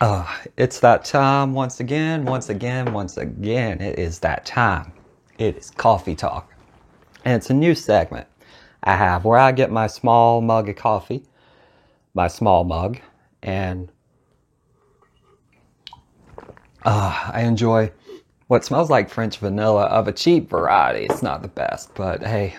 It's that time once again, once again, once again. It is that time. It is Coffee Talk. And it's a new segment I have where I get my small mug of coffee, my small mug, and I enjoy what smells like French vanilla of a cheap variety. It's not the best, but hey,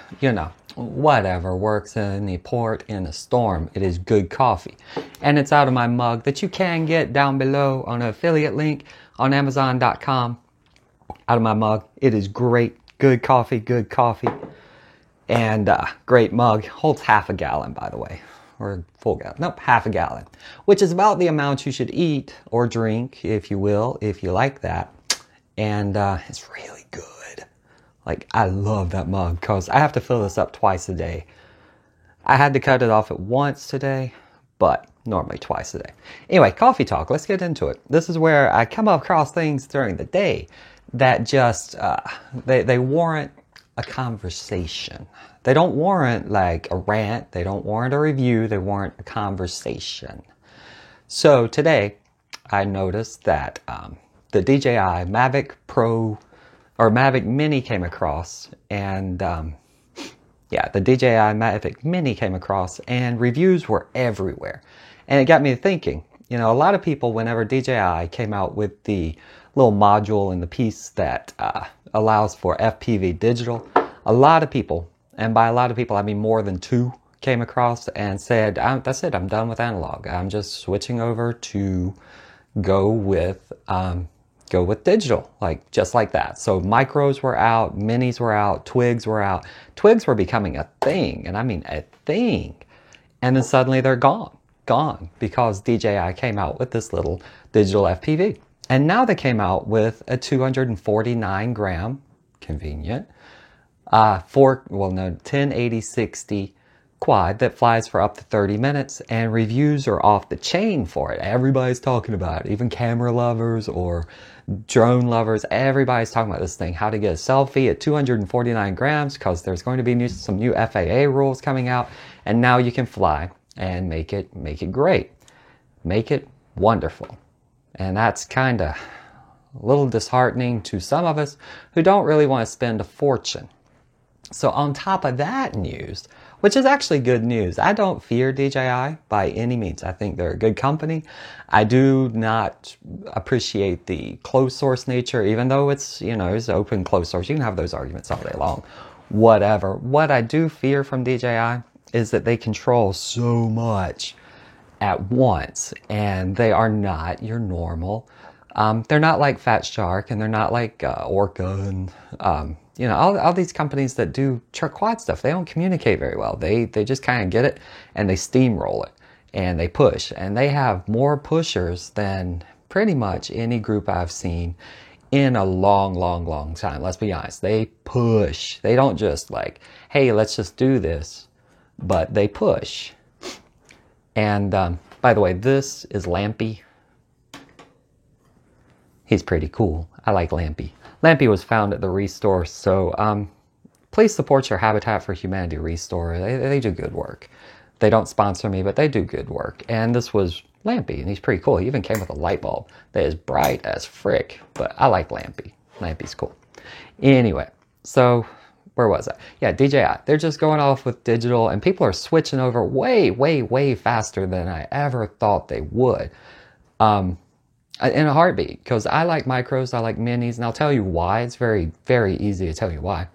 whatever works in the port in a storm. It is good coffee. And it's out of my mug that you can get down below on an affiliate link on Amazon.com. Out of my mug. It is great. Good coffee, and great mug. Holds half a gallon, by the way. Or full gallon. Nope, half a gallon. Which is about the amount you should eat or drink, if you will, if you like that. And it's really good. Like, I love that mug because I have to fill this up twice a day. I had to cut it off at once today, but normally twice a day. Anyway, Coffee Talk, let's get into it. This is where I come across things during the day that just, they warrant a conversation. They don't warrant like a rant. They don't warrant a review. They warrant a conversation. So today, I noticed that the DJI Mavic Pro or Mavic Mini came across, and the DJI Mavic Mini came across, and reviews were everywhere. And it got me thinking, a lot of people, whenever DJI came out with the little module in the piece that allows for FPV digital, a lot of people, and by a lot of people I mean more than two, came across and said, that's it, I'm done with analog. I'm just switching over to go with digital, just like that. So micros were out, minis were out, twigs were out. Twigs were becoming a thing, and I mean a thing. And then suddenly they're gone because DJI came out with this little digital FPV. And now they came out with a 249 gram, convenient, 1080-60 quad that flies for up to 30 minutes, and reviews are off the chain for it. Everybody's talking about it. Even camera lovers or drone lovers, everybody's talking about this thing, how to get a selfie at 249 grams, because there's going to be some new FAA rules coming out, and now you can fly and make it great. Make it wonderful. And that's kind of a little disheartening to some of us who don't really want to spend a fortune. So on top of that news, which is actually good news, I don't fear DJI by any means. I think they're a good company. I do not appreciate the closed source nature, even though it's open closed source. You can have those arguments all day long. Whatever. What I do fear from DJI is that they control so much at once, and they are not your normal. They're not like Fat Shark, and they're not like Orca, and all these companies that do quad stuff. They don't communicate very well. They just kind of get it and they steamroll it and they push, and they have more pushers than pretty much any group I've seen in a long time. Let's be honest. They push. They don't just like, hey, let's just do this, but they push. And by the way, this is Lampy. He's pretty cool. I like Lampy. Lampy was found at the Restore, so please support your Habitat for Humanity Restore. They do good work. They don't sponsor me, but they do good work. And this was Lampy, and he's pretty cool. He even came with a light bulb that is bright as frick, but I like Lampy. Lampy's cool. Anyway, so where was I? Yeah, DJI. They're just going off with digital, and people are switching over way faster than I ever thought they would. In a heartbeat, because I like micros, I like minis, and I'll tell you why. It's very, very easy to tell you why.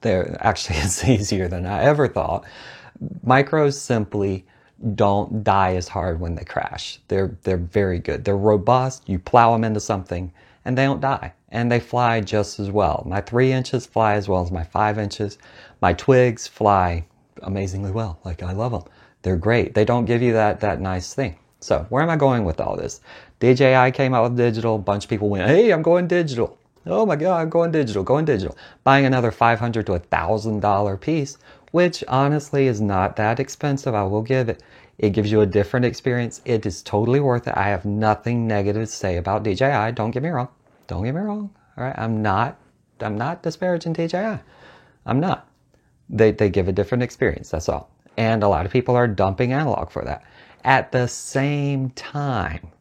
It's easier than I ever thought. Micros simply don't die as hard when they crash. They're very good. They're robust. You plow them into something, and they don't die. And they fly just as well. My 3 inches fly as well as my 5 inches. My twigs fly amazingly well. Like, I love them. They're great. They don't give you that nice thing. So where am I going with all this? DJI came out with digital. A bunch of people went, hey, I'm going digital. Oh my God, I'm going digital. Buying another $500 to $1,000 piece, which honestly is not that expensive. I will give it. It gives you a different experience. It is totally worth it. I have nothing negative to say about DJI. Don't get me wrong. All right. I'm not disparaging DJI. I'm not. They give a different experience. That's all. And a lot of people are dumping analog for that. At the same time,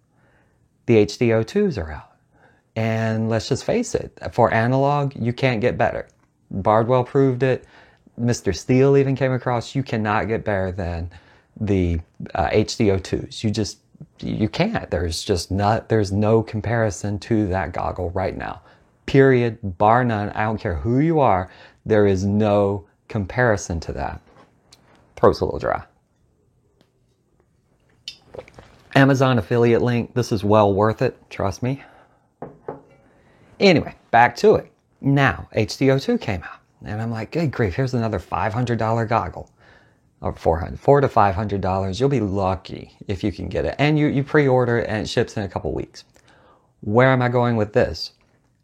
The HDO2s are out. And let's just face it, for analog, you can't get better. Bardwell proved it. Mr. Steele even came across, you cannot get better than the HDO2s. You can't. There's no comparison to that goggle right now. Period, bar none. I don't care who you are. There is no comparison to that. Throat's a little dry. Amazon affiliate link. This is well worth it. Trust me. Anyway, back to it. Now, HDO2 came out. And I'm like, good grief, here's another $500 goggle. Or $400 to $500. You'll be lucky if you can get it. And you pre-order it and it ships in a couple weeks. Where am I going with this?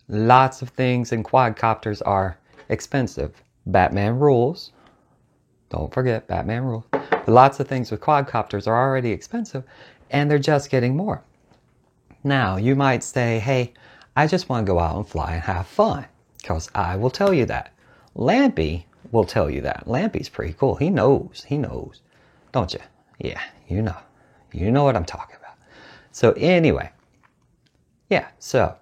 Lots of things in quadcopters are expensive. Batman rules. Don't forget, Batman rules. But lots of things with quadcopters are already expensive. And they're just getting more. Now, you might say, hey, I just want to go out and fly and have fun. Because I will tell you that. Lampy will tell you that. Lampy's pretty cool. He knows. Don't you? Yeah, you know. You know what I'm talking about. So anyway. Yeah, so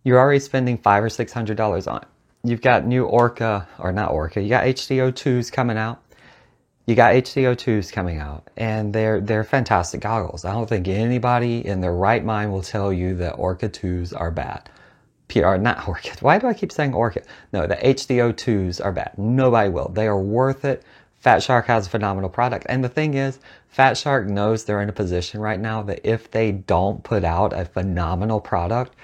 you're already spending $500 or $600 on it. You've got new Orca, or not Orca, you got HDO2s coming out. And they're fantastic goggles. I don't think anybody in their right mind will tell you that Orca 2s are bad. Not Orca. Why do I keep saying Orca? No, the HDO2s are bad. Nobody will. They are worth it. Fat Shark has a phenomenal product. And the thing is, Fat Shark knows they're in a position right now that if they don't put out a phenomenal product,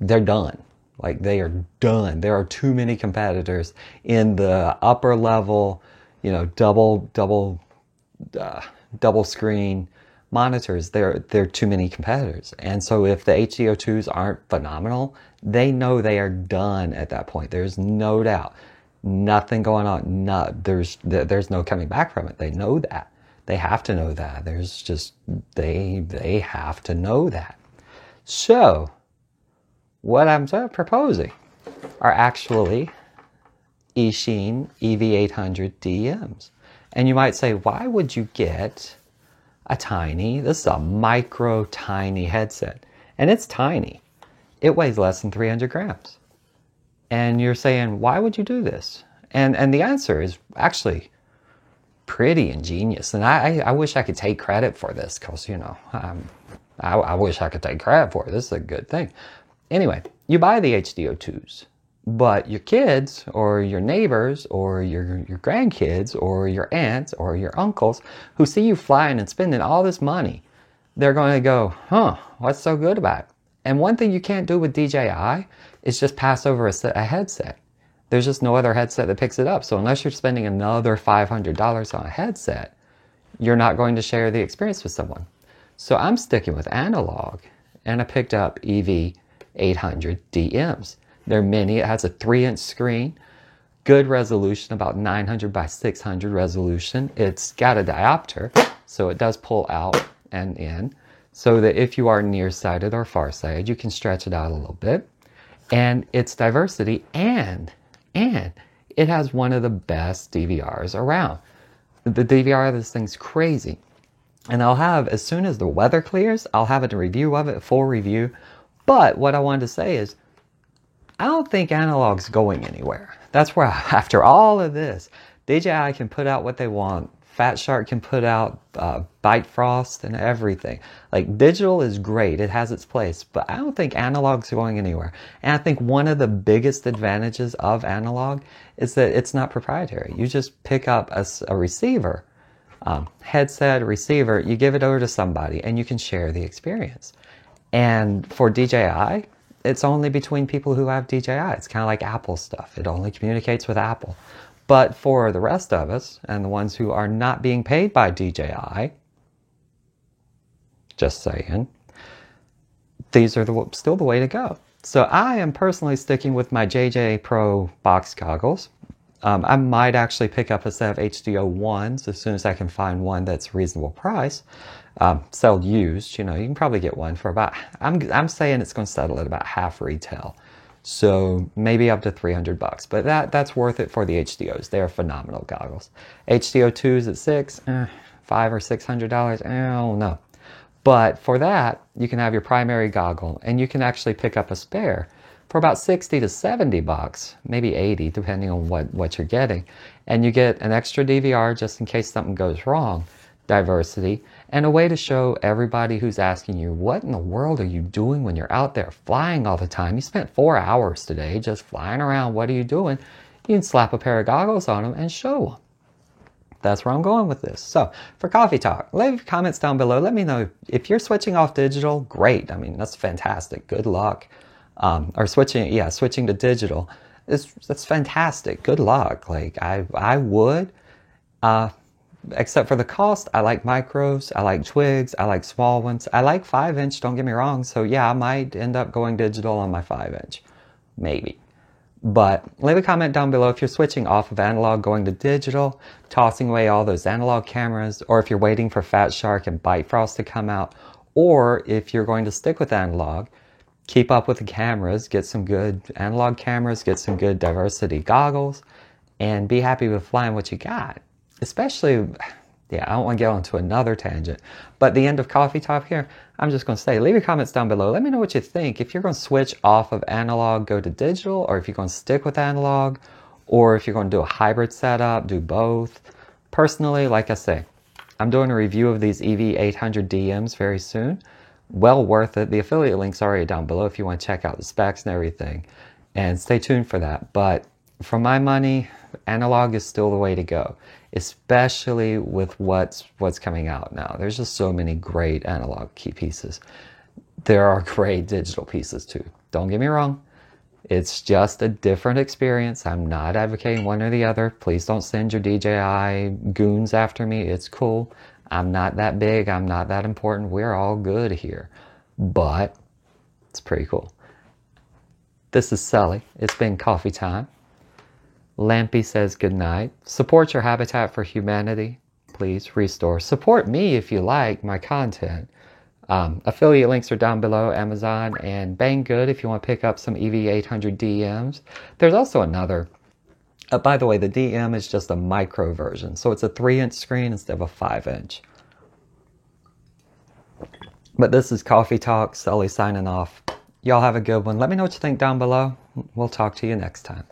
they're done. Like, they are done. There are too many competitors in the upper level, double screen monitors. There are too many competitors. And so if the HDO2s aren't phenomenal, they know they are done at that point. There's no doubt. Nothing going on. There's no coming back from it. They know that. They have to know that. They have to know that. So, what I'm proposing are actually Eachine EV800 DMs. And you might say, why would you get this is a micro tiny headset. And it's tiny. It weighs less than 300 grams. And you're saying, why would you do this? And the answer is actually pretty ingenious. And I wish I could take credit for this because, I wish I could take credit for it. This is a good thing. Anyway, you buy the HDO2s, but your kids or your neighbors or your grandkids or your aunts or your uncles who see you flying and spending all this money, they're going to go, what's so good about it? And one thing you can't do with DJI is just pass over a headset. There's just no other headset that picks it up. So unless you're spending another $500 on a headset, you're not going to share the experience with someone. So I'm sticking with analog, and I picked up EV800 DMs. They're mini. It has a 3-inch screen, good resolution, about 900 by 600 resolution. It's got a diopter, so it does pull out and in, so that if you are nearsighted or farsighted, you can stretch it out a little bit. And it's diversity, and it has one of the best DVRs around. The DVR of this thing's crazy. And I'll have, as soon as the weather clears, I'll have a review of it, a full review. But what I wanted to say is, I don't think analog's going anywhere. That's where, after all of this, DJI can put out what they want. Fat Shark can put out Bifrost and everything. Like, digital is great. It has its place. But I don't think analog's going anywhere. And I think one of the biggest advantages of analog is that it's not proprietary. You just pick up a receiver, headset, receiver, you give it over to somebody, and you can share the experience. And for DJI, it's only between people who have DJI. It's kind of like Apple stuff. It only communicates with Apple. But for the rest of us, and the ones who are not being paid by DJI, just saying, these are still the way to go. So I am personally sticking with my JJ Pro box goggles. I might actually pick up a set of HDO1s as soon as I can find one that's reasonable price. Sell used, you can probably get one for about, I'm saying it's going to settle at about half retail. So maybe up to $300, but that's worth it for the HDOs. They're phenomenal goggles. HDO2s at $500 or $600, I don't know. But for that, you can have your primary goggle, and you can actually pick up a spare for about 60 to 70 bucks, maybe 80, depending on what you're getting. And you get an extra DVR just in case something goes wrong, diversity, and a way to show everybody who's asking you, what in the world are you doing when you're out there flying all the time? You spent 4 hours today just flying around. What are you doing? You can slap a pair of goggles on them and show them. That's where I'm going with this. So for Coffee Talk, leave comments down below. Let me know if you're switching off digital. Great. I mean, that's fantastic. Good luck. Or switching to digital. That's fantastic. Good luck. Like I would, except for the cost. I like micros. I like twigs. I like small ones. I like 5-inch. Don't get me wrong. So yeah, I might end up going digital on my 5-inch, maybe. But leave a comment down below if you're switching off of analog, going to digital, tossing away all those analog cameras, or if you're waiting for Fat Shark and Bifrost to come out, or if you're going to stick with analog, keep up with the cameras, get some good analog cameras, get some good diversity goggles, and be happy with flying what you got. Especially, yeah, I don't want to get onto another tangent, but the end of Coffee Talk here, I'm just going to say, leave your comments down below. Let me know what you think. If you're going to switch off of analog, go to digital, or if you're going to stick with analog, or if you're going to do a hybrid setup, do both. Personally, like I say, I'm doing a review of these EV800DMs very soon. Well worth it. The affiliate link's already down below if you want to check out the specs and everything. And stay tuned for that. But for my money, analog is still the way to go, especially with what's coming out now. There's just so many great analog key pieces. There are great digital pieces too. Don't get me wrong. It's just a different experience. I'm not advocating one or the other. Please don't send your DJI goons after me. It's cool. I'm not that big. I'm not that important. We're all good here. But it's pretty cool. This is Sully. It's been coffee time. Lampy says good night. Support your Habitat for Humanity. Please restore. Support me if you like my content. Affiliate links are down below, Amazon and Banggood if you want to pick up some EV800 DMs. There's also another. By the way, the DM is just a micro version. So it's a 3-inch screen instead of a 5-inch. But this is Coffee Talk. Sully signing off. Y'all have a good one. Let me know what you think down below. We'll talk to you next time.